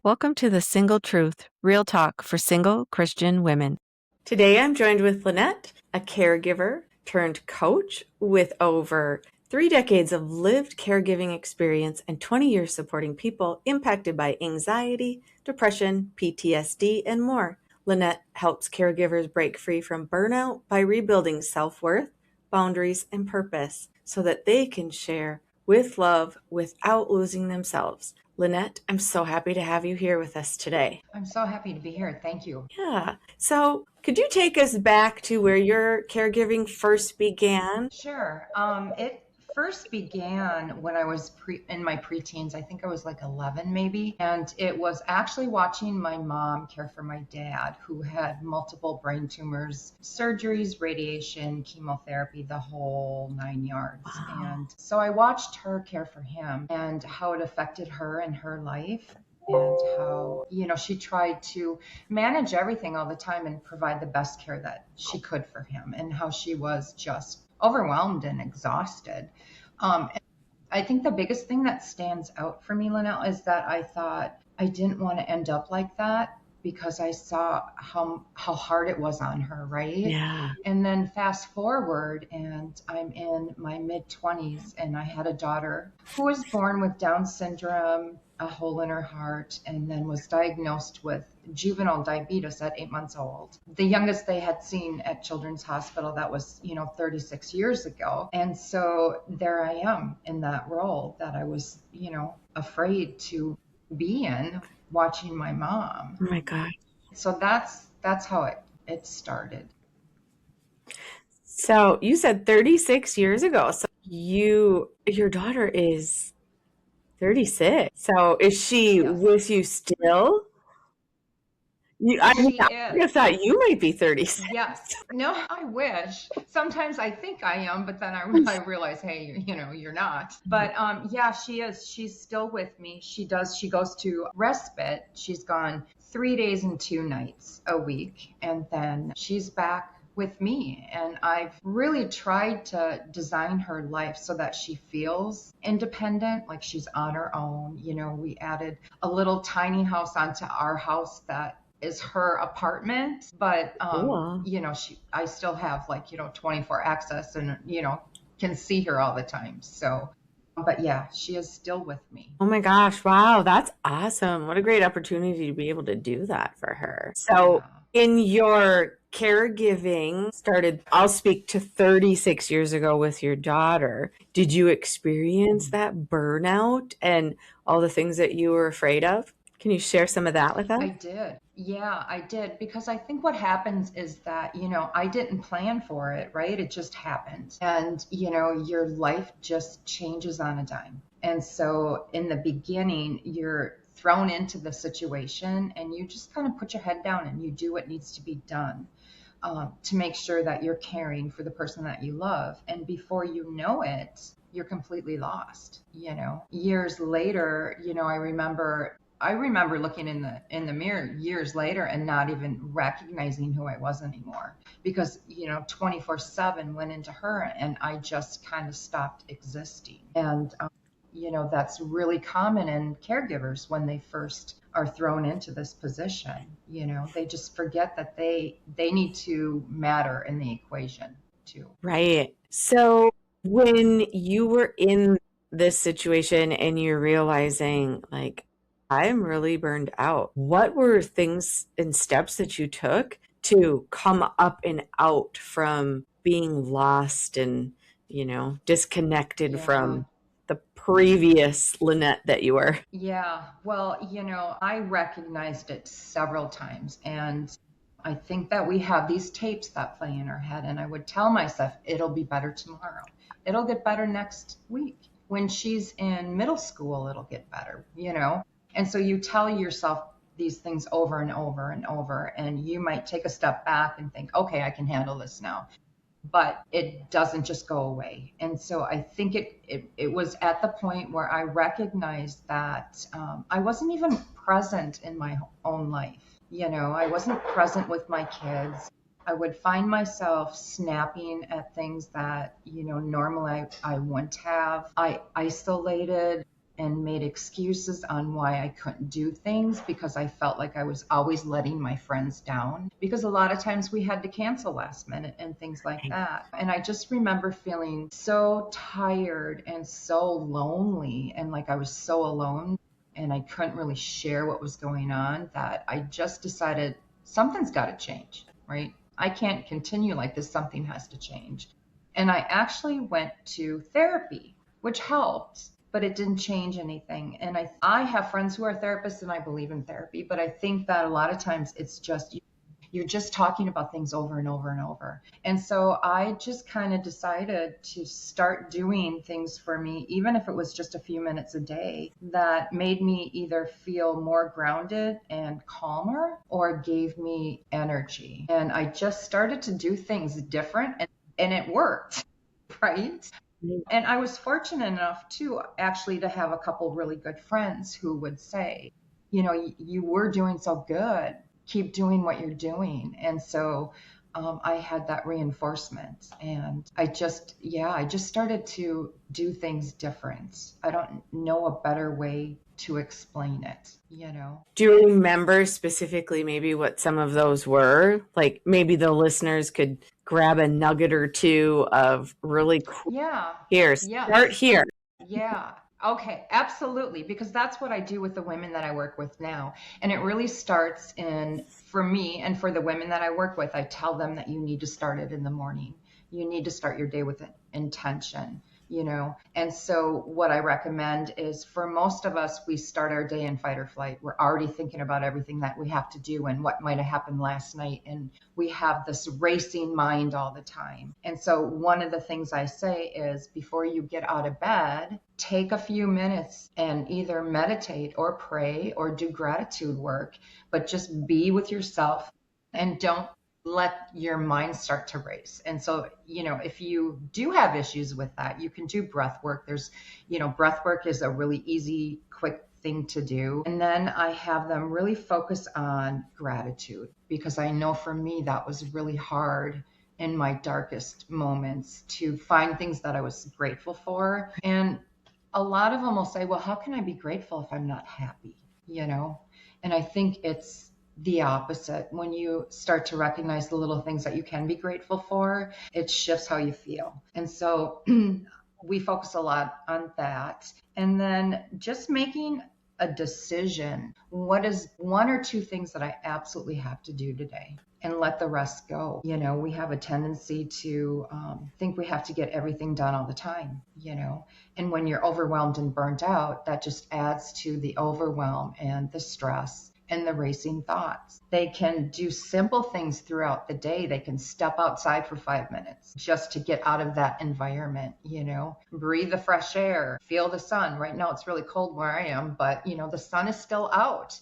Welcome to the Single Truth, real talk for single Christian women. Today I'm joined with Lynette, a caregiver turned coach with over 3 decades of lived caregiving experience and 20 years supporting people impacted by anxiety, depression, PTSD, and more. Lynette helps caregivers break free from burnout by rebuilding self-worth, boundaries, and purpose so that they can share with love without losing themselves. Lynette, I'm so happy to have you here with us today. I'm so happy to be here. Thank you. Yeah. So could you take us back to where your caregiving first began? Sure. It first began when I was in my preteens. I think I was like 11 maybe. And it was actually watching my mom care for my dad, who had multiple brain tumors, surgeries, radiation, chemotherapy, the whole 9 yards. Wow. And so I watched her care for him and how it affected her and her life. And how, she tried to manage everything all the time and provide the best care that she could for him, and how she was just overwhelmed and exhausted. And I think the biggest thing that stands out for me, Lynelle, is that I thought I didn't want to end up like that, because I saw how hard it was on her, right? Yeah. And then fast forward, and I'm in my mid-20s, and I had a daughter who was born with Down syndrome, a hole in her heart, and then was diagnosed with juvenile diabetes at 8 months old. The youngest they had seen at Children's Hospital, that was, 36 years ago. And so there I am in that role that I was, afraid to be in, watching my mom. Oh my God. So that's how it started. So you said 36 years ago. So your daughter is 36. So is she Yes. with you still? She I is. thought you might be 36. Yes. No, I wish. Sometimes I think I am, but then I realize, hey, you're not. But yeah, she is. She's still with me. She goes to respite. She's gone 3 days and 2 nights a week. And then she's back with me. And I've really tried to design her life so that she feels independent, like she's on her own. We added a little tiny house onto our house that is her apartment, but Cool. I still have 24 access, and can see her all the time. So, but yeah, she is still with me. Oh my gosh. Wow. That's awesome. What a great opportunity to be able to do that for her. So Yeah. in your caregiving I'll speak to 36 years ago with your daughter. Did you experience that burnout and all the things that you were afraid of? Can you share some of that with us? I did. Yeah, I did. Because I think what happens is that, I didn't plan for it, right? It just happened. And, your life just changes on a dime. And so in the beginning, you're thrown into the situation, and you just kind of put your head down and you do what needs to be done, to make sure that you're caring for the person that you love. And before you know it, you're completely lost. Years later, I remember looking in the mirror years later and not even recognizing who I was anymore, because 24/7 went into her, and I just kind of stopped existing. And that's really common in caregivers when they first are thrown into this position. They just forget that they need to matter in the equation too. Right. So when you were in this situation and you're realizing, like, I'm really burned out, what were things and steps that you took to come up and out from being lost and, disconnected Yeah. from the previous Lynette that you were? Yeah. Well, I recognized it several times, and I think that we have these tapes that play in our head, and I would tell myself, it'll be better tomorrow. It'll get better next week. When she's in middle school, it'll get better, And so you tell yourself these things over and over and over, and you might take a step back and think, okay, I can handle this now. But it doesn't just go away. And so I think it was at the point where I recognized that I wasn't even present in my own life. I wasn't present with my kids. I would find myself snapping at things that, normally I wouldn't have. I isolated. and made excuses on why I couldn't do things because I felt like I was always letting my friends down, because a lot of times we had to cancel last minute and things like that. And I just remember feeling so tired and so lonely, and like I was so alone, and I couldn't really share what was going on, that I just decided something's got to change, right? I can't continue like this. Something has to change. And I actually went to therapy, which helped, but it didn't change anything. And I have friends who are therapists and I believe in therapy, but I think that a lot of times it's just you're just talking about things over and over and over. And so I just kind of decided to start doing things for me, even if it was just a few minutes a day, that made me either feel more grounded and calmer or gave me energy. And I just started to do things different, and it worked, right? And I was fortunate enough too, actually, to have a couple really good friends who would say, you were doing so good, keep doing what you're doing. And so I had that reinforcement, and I just started to do things different. I don't know a better way to explain it. Do you remember specifically maybe what some of those were? Like maybe the listeners could grab a nugget or two of really cool. Yeah. Here, start Yes. here. Yeah. Okay, absolutely. Because that's what I do with the women that I work with now. And it really starts for me and for the women that I work with, I tell them that you need to start it in the morning. You need to start your day with an intention. And so what I recommend is, for most of us, we start our day in fight or flight. We're already thinking about everything that we have to do and what might have happened last night. And we have this racing mind all the time. And so one of the things I say is, before you get out of bed, take a few minutes and either meditate or pray or do gratitude work, but just be with yourself and don't let your mind start to race. And so, if you do have issues with that, you can do breath work. Breath work is a really easy, quick thing to do. And then I have them really focus on gratitude, because I know for me that was really hard in my darkest moments, to find things that I was grateful for. And a lot of them will say, well, how can I be grateful if I'm not happy? And I think it's the opposite. When you start to recognize the little things that you can be grateful for, it shifts how you feel. And so we focus a lot on that. And then just making a decision. What is one or two things that I absolutely have to do today? And let the rest go. We have a tendency to think we have to get everything done all the time, and when you're overwhelmed and burnt out, that just adds to the overwhelm and the stress and the racing thoughts. They can do simple things throughout the day. They can step outside for 5 minutes just to get out of that environment, breathe the fresh air, feel the sun. Right now it's really cold where I am, but the sun is still out,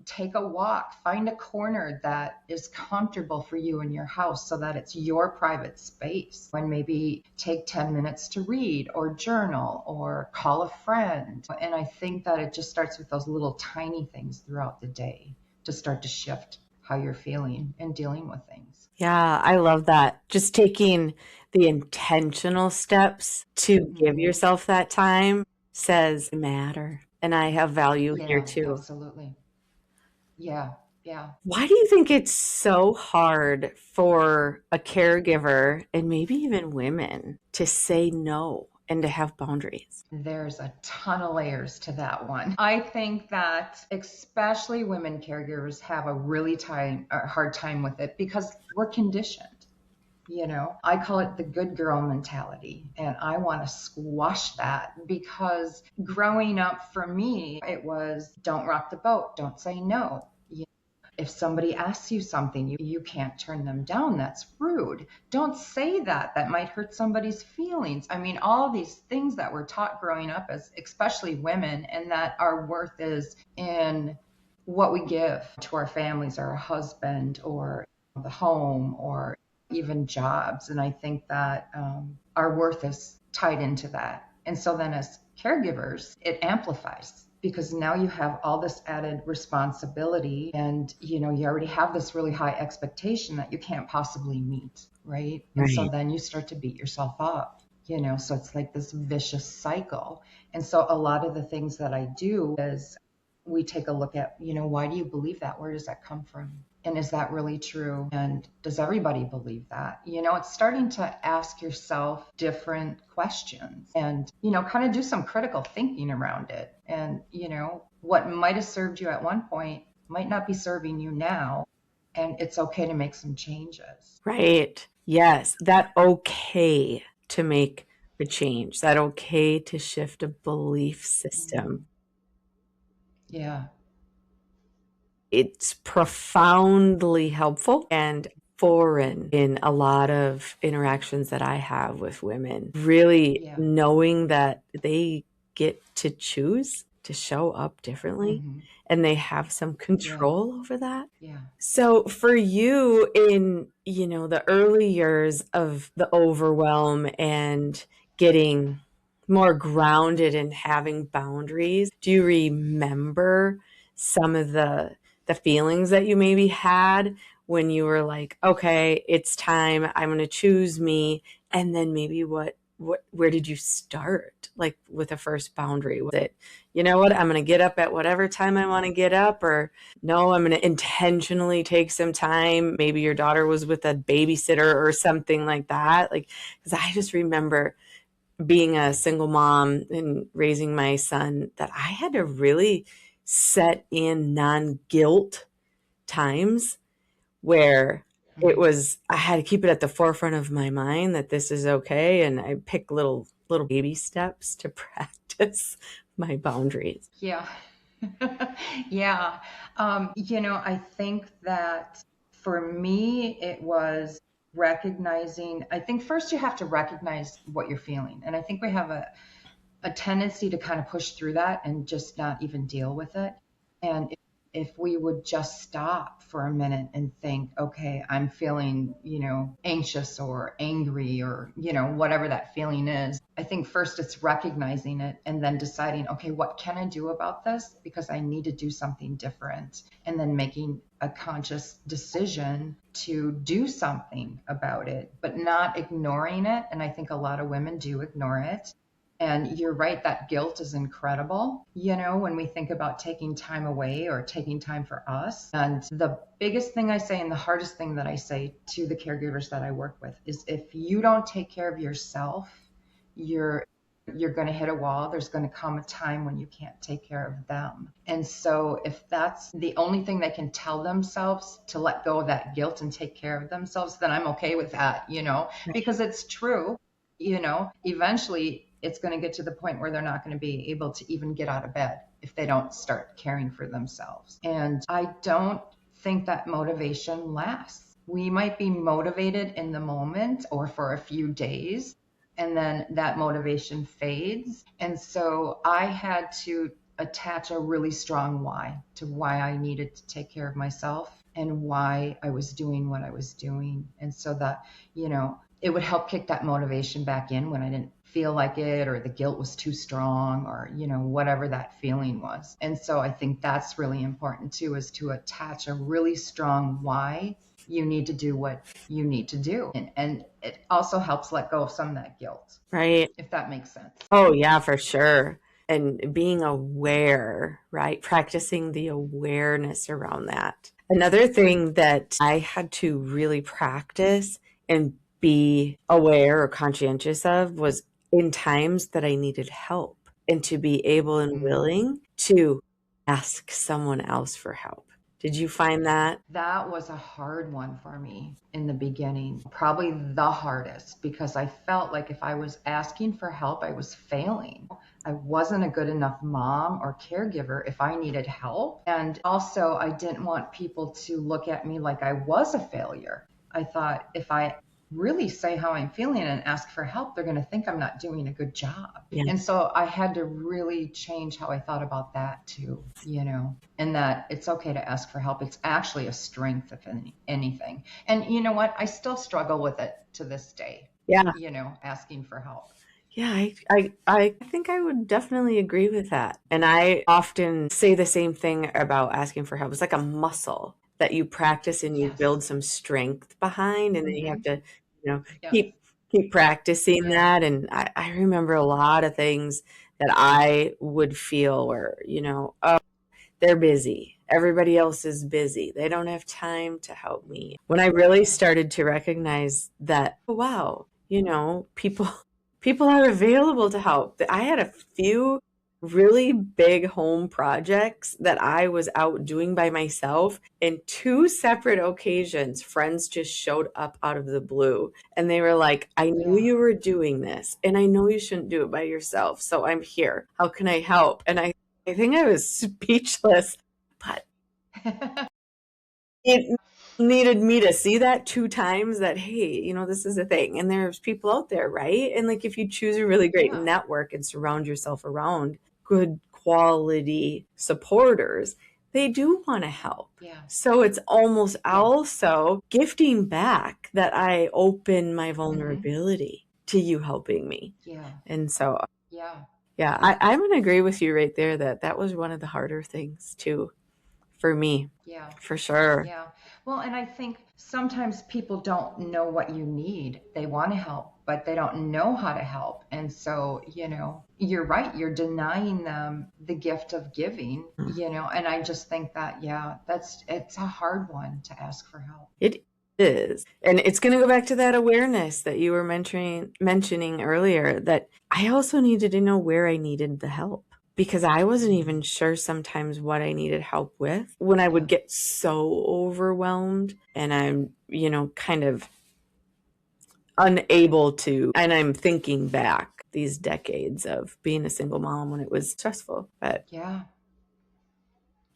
take a walk, find a corner that is comfortable for you in your house so that it's your private space. And maybe take 10 minutes to read or journal or call a friend. And I think that it just starts with those little tiny things throughout the day to start to shift how you're feeling and dealing with things. Yeah, I love that. Just taking the intentional steps to give yourself that time says matter. And I have value here Yeah, too. absolutely. Yeah, yeah. Why do you think it's so hard for a caregiver, and maybe even women, to say no and to have boundaries? There's a ton of layers to that one. I think that especially women caregivers have a really hard time with it because we're conditioned. I call it the good girl mentality, and I want to squash that, because growing up for me, it was don't rock the boat, don't say no. If somebody asks you something, you can't turn them down. That's rude. Don't say that. That might hurt somebody's feelings. I mean, all these things that we're taught growing up, as especially women, and that our worth is in what we give to our families or our husband or the home or even jobs. And I think that our worth is tied into that. And so then as caregivers, it amplifies, because now you have all this added responsibility, and you already have this really high expectation that you can't possibly meet, right? And so then you start to beat yourself up. So it's like this vicious cycle. And so a lot of the things that I do is we take a look at, why do you believe that? Where does that come from? And is that really true? And does everybody believe that? It's starting to ask yourself different questions and, kind of do some critical thinking around it. And, what might have served you at one point might not be serving you now. And it's okay to make some changes. Right. Yes. That okay to make a change, that okay to shift a belief Mhm. system. Yeah. It's profoundly helpful and foreign in a lot of interactions that I have with women. Really Yeah. knowing that they get to choose to show up differently Hmm. and they have some Yeah. control over that. Yeah. So for you in, the early years of the overwhelm and getting more grounded and having boundaries, do you remember some of the feelings that you maybe had when you were like, okay, it's time, I'm going to choose me? And then maybe where did you start? Like with a first boundary? Was it, you know what, I'm going to get up at whatever time I want to get up, or no, I'm going to intentionally take some time. Maybe your daughter was with a babysitter or something like that. Like, because I just remember being a single mom and raising my son that I had to really set in non-guilt times where it Hmm. was, I had to keep it at the forefront of my mind that this is okay. And I pick little baby steps to practice my boundaries. Yeah. Yeah. I think that for me, it was recognizing, I think first you have to recognize what you're feeling. And I think we have a tendency to kind of push through that and just not even deal with it. And if we would just stop for a minute and think, okay, I'm feeling, anxious or angry or, whatever that feeling is. I think first it's recognizing it and then deciding, okay, what can I do about this? Because I need to do something different. And then making a conscious decision to do something about it, but not ignoring it. And I think a lot of women do ignore it. And you're right, that guilt is incredible, when we think about taking time away or taking time for us. And the biggest thing I say and the hardest thing that I say to the caregivers that I work with is if you don't take care of yourself, you're you're going to hit a wall. There's going to come a time when you can't take care of them. And so if that's the only thing they can tell themselves to let go of that guilt and take care of themselves, then I'm okay with that, because it's true. Eventually it's going to get to the point where they're not going to be able to even get out of bed if they don't start caring for themselves. And I don't think that motivation lasts. We might be motivated in the moment or for a few days, and then that motivation fades. And so I had to attach a really strong why to why I needed to take care of myself and why I was doing what I was doing. And so that, it would help kick that motivation back in when I didn't feel like it or the guilt was too strong or, whatever that feeling was. And so I think that's really important too, is to attach a really strong why you need to do what you need to do. And it also helps let go of some of that guilt, Right. if that makes sense. Oh, yeah, for sure. And being aware, right? Practicing the awareness around that. Another thing that I had to really practice and be aware or conscientious of was in times that I needed help and to be able and Mm. willing to ask someone else for help. Did you find that? That was a hard one for me in the beginning, probably the hardest, because I felt like if I was asking for help, I was failing. I wasn't a good enough mom or caregiver if I needed help. And also, I didn't want people to look at me like I was a failure. I thought if I really say how I'm feeling and ask for help, they're going to think I'm not doing a good job. Yeah. And so I had to really change how I thought about that too, and that it's okay to ask for help. It's actually a strength, if anything. And you know what? I still struggle with it to this day, Yeah. asking for help. Yeah, I think I would definitely agree with that. And I often say the same thing about asking for help. It's like a muscle that you practice and you Yes. build some strength behind, and then you have Mm-hmm. to, Yes. keep keep practicing Yeah. that. And I remember a lot of things that I would feel where, oh, they're busy. Everybody else is busy. They don't have time to help me. When I really Yeah. started to recognize that, oh, wow, people are available to help. I had a few really big home projects that I was out doing by myself. In two separate occasions, friends just showed up out of the blue and they were like, I knew Yeah. you were doing this and I know you shouldn't do it by yourself. So I'm here. How can I help? And I think I was speechless, but it needed me to see that two times that, hey, this is a thing. And there's people out there, right? And like if you choose a really great Yeah. network and surround yourself around good quality supporters, they do want to help. Yeah. So it's almost Yeah. also gifting back that I open my Hmm. vulnerability to you helping me. Yeah. And so, Yeah. yeah, I'm going to agree with you right there that that was one of the harder things too for me, Yeah. for sure. Yeah. Well, and I think sometimes people don't know what you need. They want to help, but they don't know how to help. And so, you're right. You're denying them the gift of giving, and I just think that, yeah, it's a hard one to ask for help. It is. And it's going to go back to that awareness that you were mentioning earlier, that I also needed to know where I needed the help because I wasn't even Mm. sure sometimes what I needed help with when I would Yeah. get so overwhelmed and I'm, kind of unable to. And I'm thinking back these decades of being a single mom when it was stressful. But Yeah.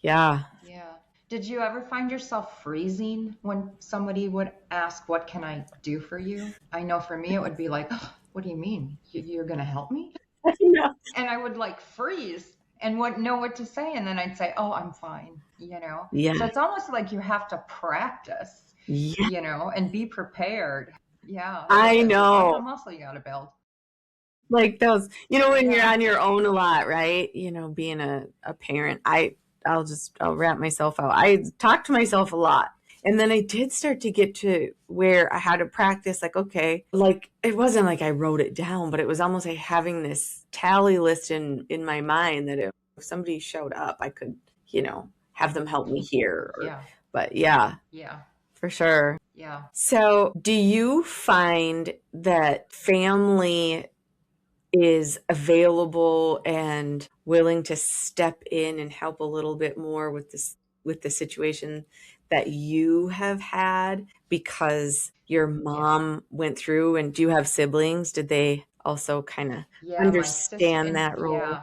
yeah, Yeah. Did you ever find yourself freezing when somebody would ask, "What can I do for you?" I know for me, it would be like, "Oh, what do you mean? You're going to help me?" yeah, And I would like freeze and wouldn't know what to say. And then I'd say, "Oh, I'm fine." So yeah, it's almost like you have to practice, yeah, and be prepared. Yeah, it I is. It's like a know. muscle you got to build. Like those, when you're Yeah. on your own a lot, right? Being a parent, I'll wrap myself out. I talk to myself a lot. And then I did start to get to where I had to practice, like, okay, like it wasn't like I wrote it down, but it was almost like having this tally list in my mind that if somebody showed up, I could, have them help me here. Yeah. But yeah, Yeah. for sure. Yeah. So, do you find that family is available and willing to step in and help a little bit more with the situation that you have had because your Yeah. mom went through? And do you have siblings? Did they also kind of Yeah. My sister, understand and that role? yeah.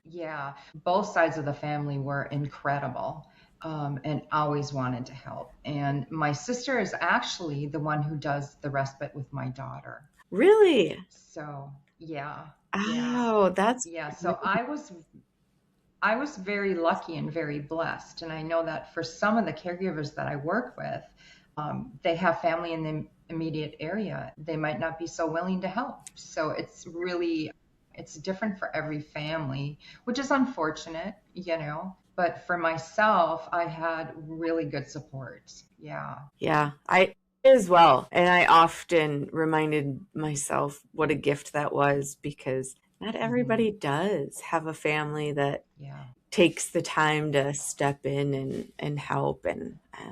Yeah, both sides of the family were incredible, and always wanted to help. And my sister is actually the one who does the respite with my daughter. Really? So, yeah, yeah, Oh, that's yeah. So I was very lucky and very blessed. And I know that for some of the caregivers that I work with, they have family in the immediate area. They might not be so willing to help. So it's different for every family, which is unfortunate. But for myself, I had really good support. Yeah. yeah, I as well. And I often reminded myself what a gift that was because not Hmm. everybody does have a family that Yeah. takes the time to step in and help. And I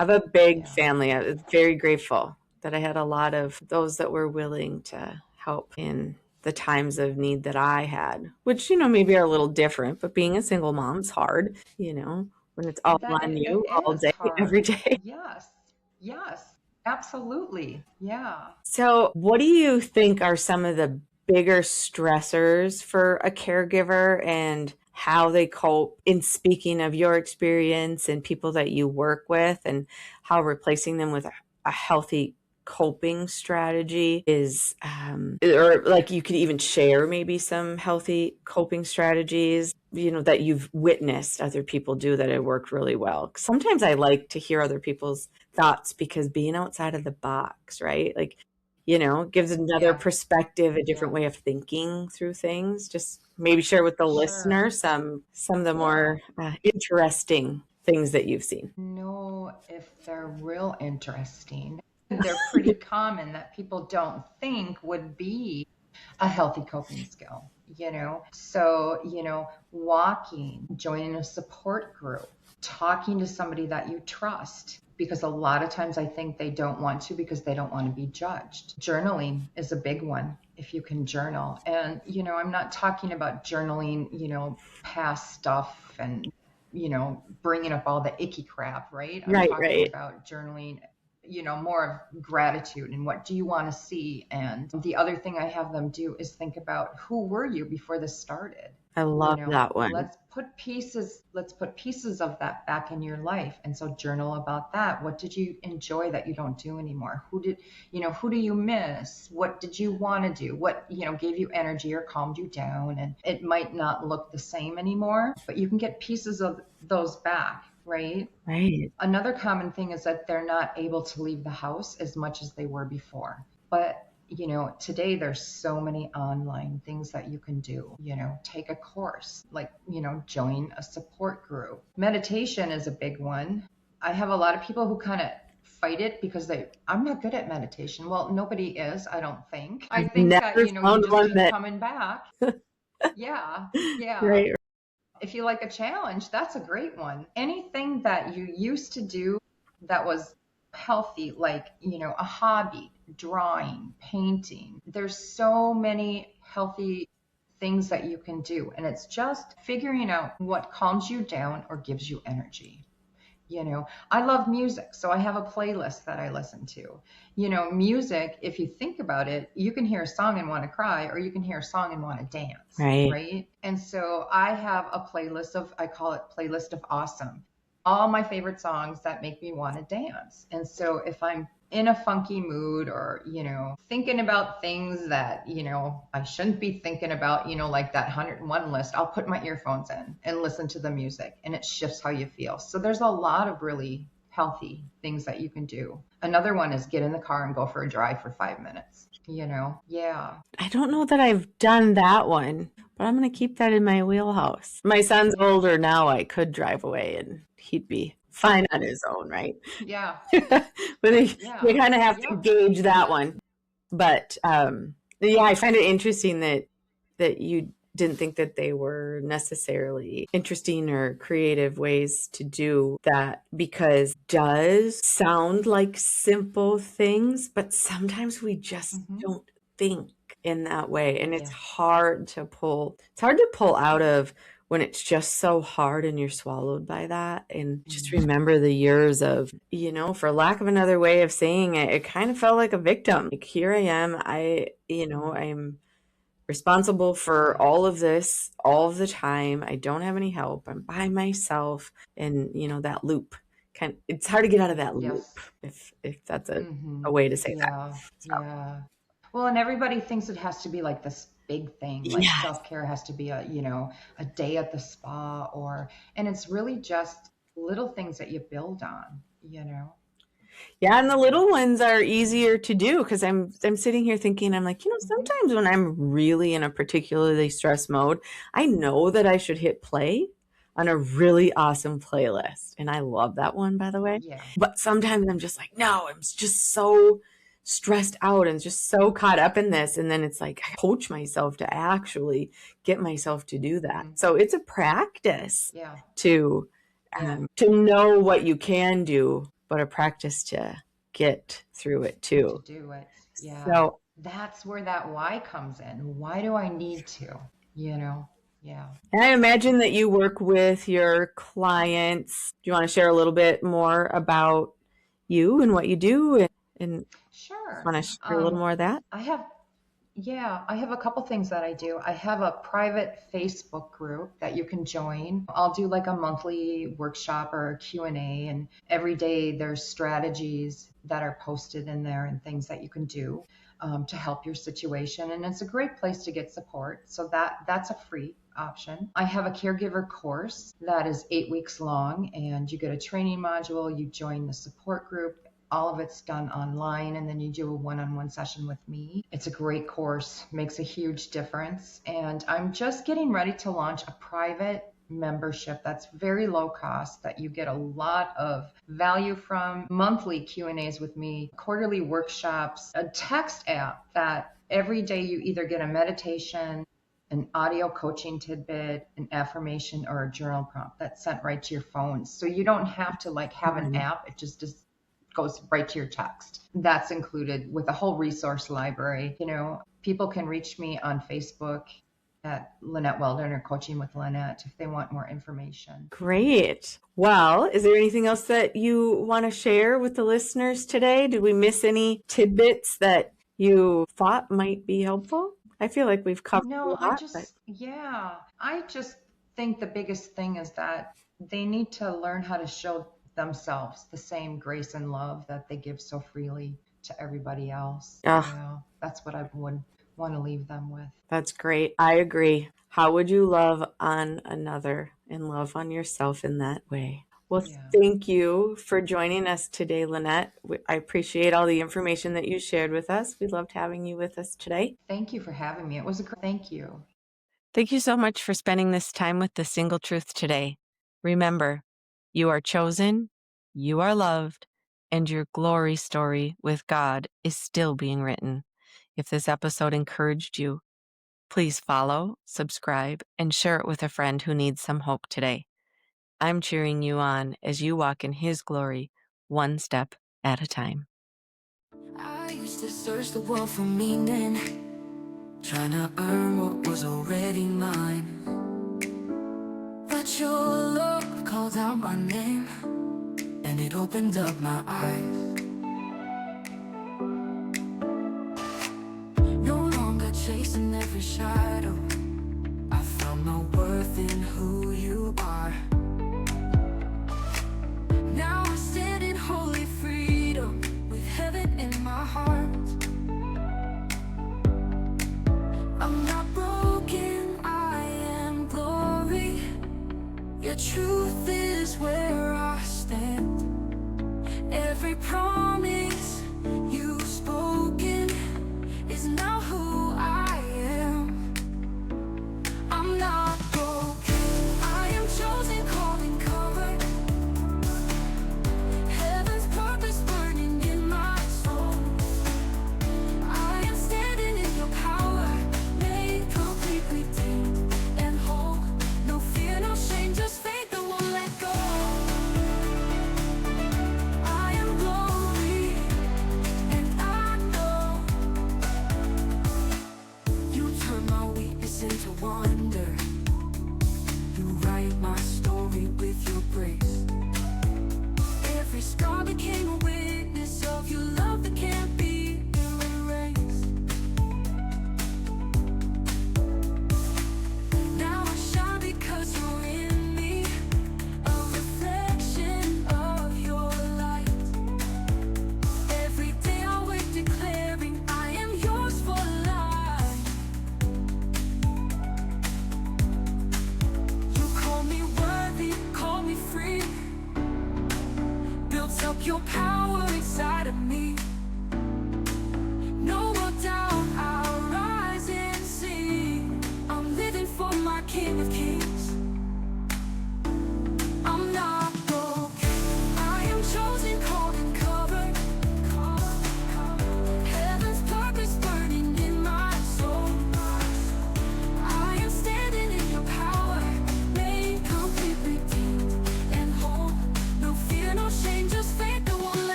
have a big Yeah. family. I was very grateful that I had a lot of those that were willing to help in the times of need that I had, which, maybe are a little different, but being a single mom's hard, when it's all That on it you all is day, every hard. day. Yes. Yes. Absolutely. Yeah. So, what do you think are some of the bigger stressors for a caregiver and how they cope in speaking of your experience and people that you work with and how replacing them with a healthy coping strategy is, or like you could even share maybe some healthy coping strategies, that you've witnessed other people do that have worked really well. Sometimes I like to hear other people's thoughts because being outside of the box, right? Like, gives another Yeah. perspective, a different Yeah. way of thinking through things. Just maybe share with the Sure. listener some of the Yeah. more interesting things that you've seen. Know if they're real interesting. They're pretty common that people don't think would be a healthy coping skill, you know? So, walking, joining a support group, talking to somebody that you trust, because a lot of times I think they don't want to because they don't want to be judged. Journaling is a big one if you can journal. And, I'm not talking about journaling, past stuff and, bringing up all the icky crap, right? I'm Right, talking right. about journaling, more of gratitude and what do you want to see. And the other thing I have them do is think about who were you before this started. I love that one. Let's put pieces of that back in your life. And so journal about that. What did you enjoy that you don't do anymore? Who do you miss? What did you want to do? What, gave you energy or calmed you down? And it might not look the same anymore, but you can get pieces of those back, right? Right. Another common thing is that they're not able to leave the house as much as they were before. But, today there's so many online things that you can do, take a course, like, join a support group. Meditation is a big one. I have a lot of people who kind of fight it because I'm not good at meditation. Well, nobody is, I don't think. I I've think that, never you found just one keep that, coming back. Yeah. Yeah. right. If you like a challenge, that's a great one. Anything that you used to do that was healthy, like, a hobby, drawing, painting. There's so many healthy things that you can do. And it's just figuring out what calms you down or gives you energy. I love music, so I have a playlist that I listen to. Music, if you think about it, you can hear a song and want to cry, or you can hear a song and want to dance, Right. right? And so I have a I call it playlist of awesome. All my favorite songs that make me want to dance. And so if I'm in a funky mood or, thinking about things that, I shouldn't be thinking about, like that 101 list, I'll put my earphones in and listen to the music and it shifts how you feel. So there's a lot of really healthy things that you can do. Another one is get in the car and go for a drive for 5 minutes, Yeah. I don't know that I've done that one, but I'm going to keep that in my wheelhouse. My son's Yeah. older now. I could drive away and he'd be fine on his own, right? Yeah. But you Yeah. kind of have to Yep. gauge that one. But yeah, I find it interesting that you didn't think that they were necessarily interesting or creative ways to do that, because it does sound like simple things, but sometimes we just Hmm. don't think in that way, and Yeah. it's hard to pull out of when it's just so hard and you're swallowed by that. And just Mm. remember the years of, for lack of another way of saying it, it kind of felt like a victim. Like, here I am, Mm. I'm responsible for Yeah. all of this all of the time. I don't have any help. I'm by myself. And, that loop, it's hard to get out of that loop, Yes. if that's Hmm. a way to say that. Yeah. So, Yeah. Well, and everybody thinks it has to be like this big thing, like yeah. self-care has to be a day at the spa and it's really just little things that you build on. Yeah, and the Yeah. little ones are easier to do because I'm sitting here thinking, I'm like, Hmm. sometimes when I'm really in a particularly stressed mode, I know that I should hit play on a really awesome playlist. And I love that one, by the way. Yeah. But sometimes I'm just like, no, I'm just so stressed out and just so caught up in this. And then it's like I coach myself to actually get myself to do that. Hmm. So it's a practice Yeah. to Yeah. to know what you can do, but a practice to get through it To too. do it. Yeah. So, That's where that why comes in. Why do I need to? Yeah. and I imagine that you work with your clients. Do you want to share a little bit more about you and what you do? And Sure. want to share a little more of that? I have I have a couple things that I do. I have a private Facebook group that you can join. I'll do like a monthly workshop or a Q&A, and every day there's strategies that are posted in there and things that you can do to help your situation. And it's a great place to get support. So that's a free option. I have a caregiver course that is 8 weeks long, and you get a training module, you join the support group. All of it's done online, and then you do a one-on-one session with me. It's a great course, makes a huge difference. And I'm just getting ready to launch a private membership that's very low cost, that you get a lot of value from, monthly Q&As with me, quarterly workshops, a text app that every day you either get a meditation, an audio coaching tidbit, an affirmation, or a journal prompt that's sent right to your phone. So you don't have to like have an app. It just goes right to your text. That's included with a whole resource library. People can reach me on Facebook at Lynette Weldon or Coaching with Lynette if they want more information. Great. Well, is there anything else that you want to share with the listeners today? Did we miss any tidbits that you thought might be helpful? I feel like we've covered a No, lot, but I just think the biggest thing is that they need to learn how to show themselves the same grace and love that they give so freely to everybody else. Yeah, that's what I would want to leave them with. That's great. I agree. How would you love on another and love on yourself in that way? Well, Yeah. thank you for joining us today, Lynette. I appreciate all the information that you shared with us. We loved having you with us today. Thank you for having me. It was a great, thank you. Thank you so much for spending this time with the Single Truth today. Remember, you are chosen, you are loved, and your glory story with God is still being written. If this episode encouraged you, please follow, subscribe, and share it with a friend who needs some hope today. I'm cheering you on as you walk in His glory, one step at a time. I used to search the world for meaning, trying to earn what was already mine. But your love called out my name, and it opened up my eyes. No longer chasing every shadow, I found my worth in who you are.